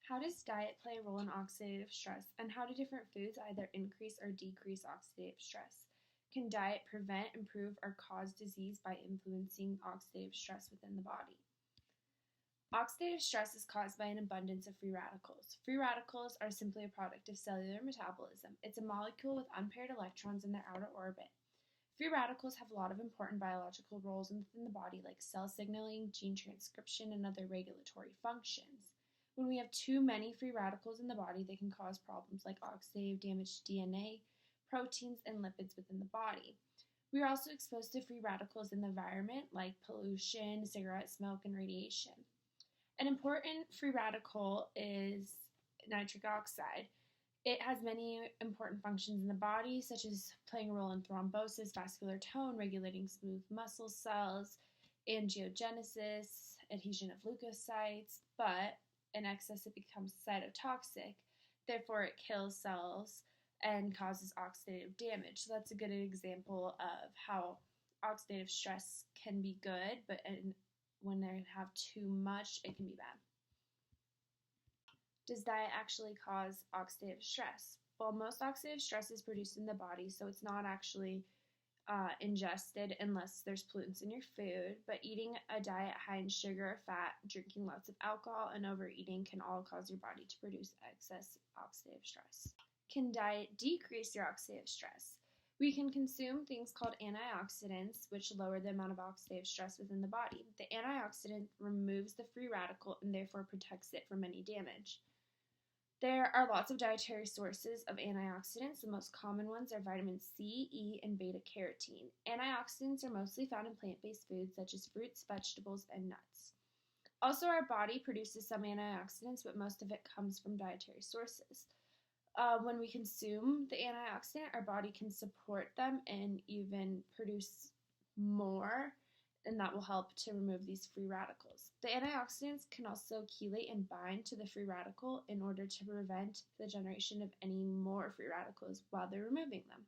How does diet play a role in oxidative stress, and how do different foods either increase or decrease oxidative stress? Can diet prevent, improve, or cause disease by influencing oxidative stress within the body? Oxidative stress is caused by an abundance of free radicals. Free radicals are simply a product of cellular metabolism. It's a molecule with unpaired electrons in their outer orbit. Free radicals have a lot of important biological roles within the body, like cell signaling, gene transcription, and other regulatory functions. When we have too many free radicals in the body, they can cause problems like oxidative damage to DNA, proteins, and lipids within the body. We are also exposed to free radicals in the environment, like pollution, cigarette smoke, and radiation. An important free radical is nitric oxide. It has many important functions in the body, such as playing a role in thrombosis, vascular tone, regulating smooth muscle cells, angiogenesis, adhesion of leukocytes, but in excess it becomes cytotoxic. Therefore, it kills cells and causes oxidative damage. So that's a good example of how oxidative stress can be good, but when they have too much, it can be bad. Does diet actually cause oxidative stress? Well, most oxidative stress is produced in the body, so it's not actually ingested unless there's pollutants in your food, but eating a diet high in sugar or fat, drinking lots of alcohol, and overeating can all cause your body to produce excess oxidative stress. Can diet decrease your oxidative stress? We can consume things called antioxidants, which lower the amount of oxidative stress within the body. The antioxidant removes the free radical and therefore protects it from any damage. There are lots of dietary sources of antioxidants. The most common ones are vitamin C, E, and beta-carotene. Antioxidants are mostly found in plant-based foods such as fruits, vegetables, and nuts. Also, our body produces some antioxidants, but most of it comes from dietary sources. When we consume the antioxidant, our body can support them and even produce more, and that will help to remove these free radicals. The antioxidants can also chelate and bind to the free radical in order to prevent the generation of any more free radicals while they're removing them.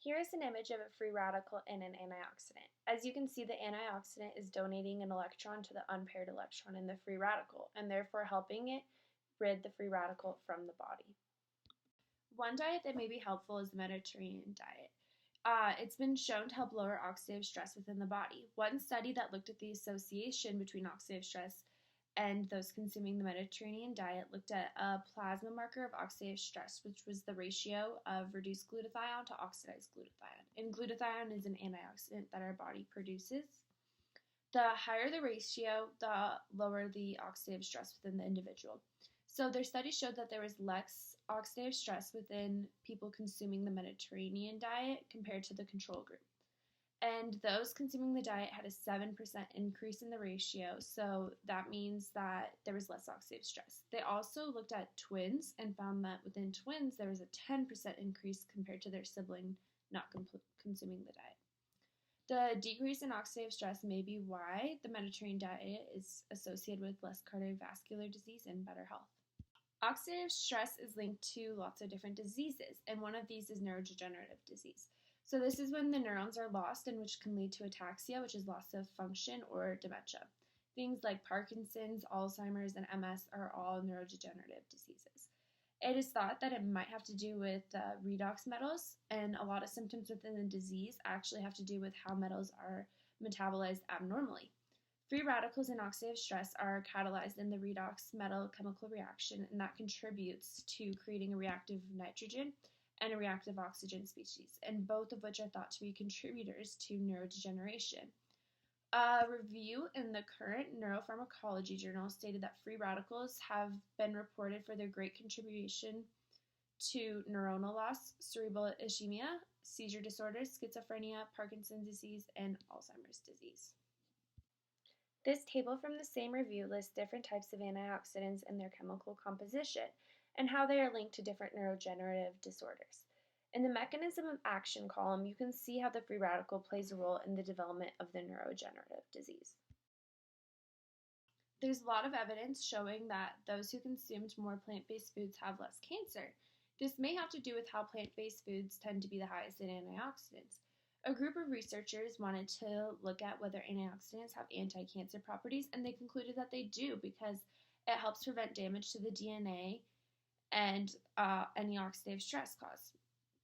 Here is an image of a free radical in an antioxidant. As you can see, the antioxidant is donating an electron to the unpaired electron in the free radical, and therefore helping it rid the free radical from the body. One diet that may be helpful is the Mediterranean diet. It's been shown to help lower oxidative stress within the body. One study that looked at the association between oxidative stress and those consuming the Mediterranean diet looked at a plasma marker of oxidative stress, which was the ratio of reduced glutathione to oxidized glutathione. And glutathione is an antioxidant that our body produces. The higher the ratio, the lower the oxidative stress within the individual. So their study showed that there was less oxidative stress within people consuming the Mediterranean diet compared to the control group. And those consuming the diet had a 7% increase in the ratio, so that means that there was less oxidative stress. They also looked at twins and found that within twins there was a 10% increase compared to their sibling not consuming the diet. The decrease in oxidative stress may be why the Mediterranean diet is associated with less cardiovascular disease and better health. Oxidative stress is linked to lots of different diseases, and one of these is neurodegenerative disease. So this is when the neurons are lost, and which can lead to ataxia, which is loss of function, or dementia. Things like Parkinson's, Alzheimer's, and MS are all neurodegenerative diseases. It is thought that it might have to do with redox metals, and a lot of symptoms within the disease actually have to do with how metals are metabolized abnormally. Free radicals and oxidative stress are catalyzed in the redox metal chemical reaction, and that contributes to creating a reactive nitrogen and a reactive oxygen species, and both of which are thought to be contributors to neurodegeneration. A review in the current Neuropharmacology journal stated that free radicals have been reported for their great contribution to neuronal loss, cerebral ischemia, seizure disorders, schizophrenia, Parkinson's disease, and Alzheimer's disease. This table from the same review lists different types of antioxidants and their chemical composition, and how they are linked to different neurodegenerative disorders. In the mechanism of action column, you can see how the free radical plays a role in the development of the neurodegenerative disease. There's a lot of evidence showing that those who consumed more plant-based foods have less cancer. This may have to do with how plant-based foods tend to be the highest in antioxidants. A group of researchers wanted to look at whether antioxidants have anti-cancer properties, and they concluded that they do because It helps prevent damage to the DNA and any oxidative stress caused.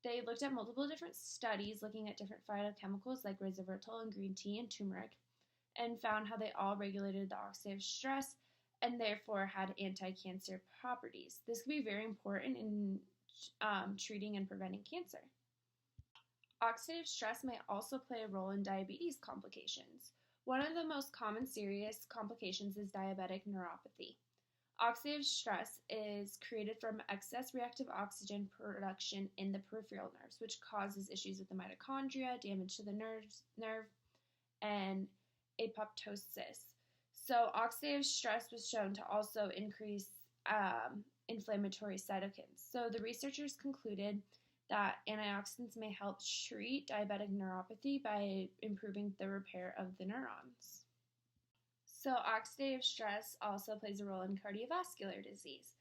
They looked at multiple different studies looking at different phytochemicals like resveratrol in green tea and turmeric, and found how they all regulated the oxidative stress and therefore had anti-cancer properties. This can be very important in treating and preventing cancer. Oxidative stress may also play a role in diabetes complications. One of the most common serious complications is diabetic neuropathy. Oxidative stress is created from excess reactive oxygen production in the peripheral nerves, which causes issues with the mitochondria, damage to the nerve, and apoptosis. So, oxidative stress was shown to also increase inflammatory cytokines. So, the researchers concluded that antioxidants may help treat diabetic neuropathy by improving the repair of the neurons. So, oxidative stress also plays a role in cardiovascular disease.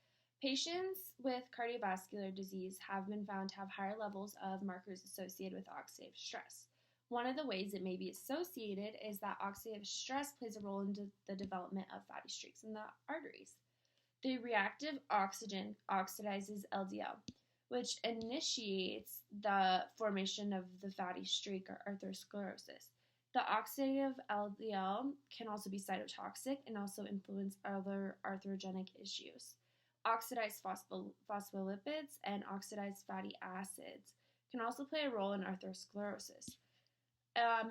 Patients with cardiovascular disease have been found to have higher levels of markers associated with oxidative stress. One of the ways it may be associated is that oxidative stress plays a role in the development of fatty streaks in the arteries. The reactive oxygen oxidizes LDL, which initiates the formation of the fatty streak or atherosclerosis. The oxidative LDL can also be cytotoxic and also influence other atherogenic issues. Oxidized phospholipids and oxidized fatty acids can also play a role in atherosclerosis.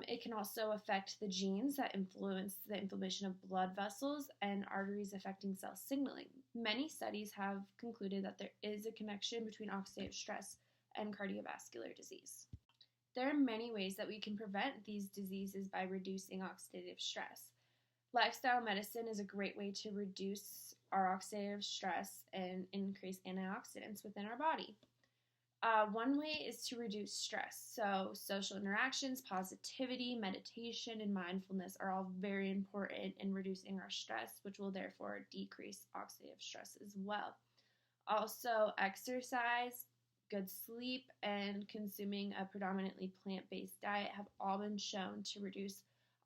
It can also affect the genes that influence the inflammation of blood vessels and arteries, affecting cell signaling. Many studies have concluded that there is a connection between oxidative stress and cardiovascular disease. There are many ways that we can prevent these diseases by reducing oxidative stress. Lifestyle medicine is a great way to reduce our oxidative stress and increase antioxidants within our body. One way is to reduce stress. So, social interactions, positivity, meditation, and mindfulness are all very important in reducing our stress, which will therefore decrease oxidative stress as well. Also, exercise, good sleep, and consuming a predominantly plant-based diet have all been shown to reduce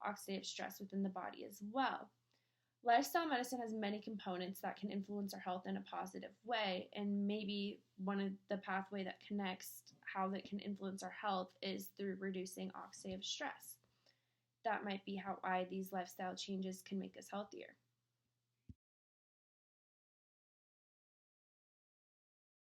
oxidative stress within the body as well. Lifestyle medicine has many components that can influence our health in a positive way, and maybe one of the pathway that connects how that can influence our health is through reducing oxidative stress. That might be why these lifestyle changes can make us healthier.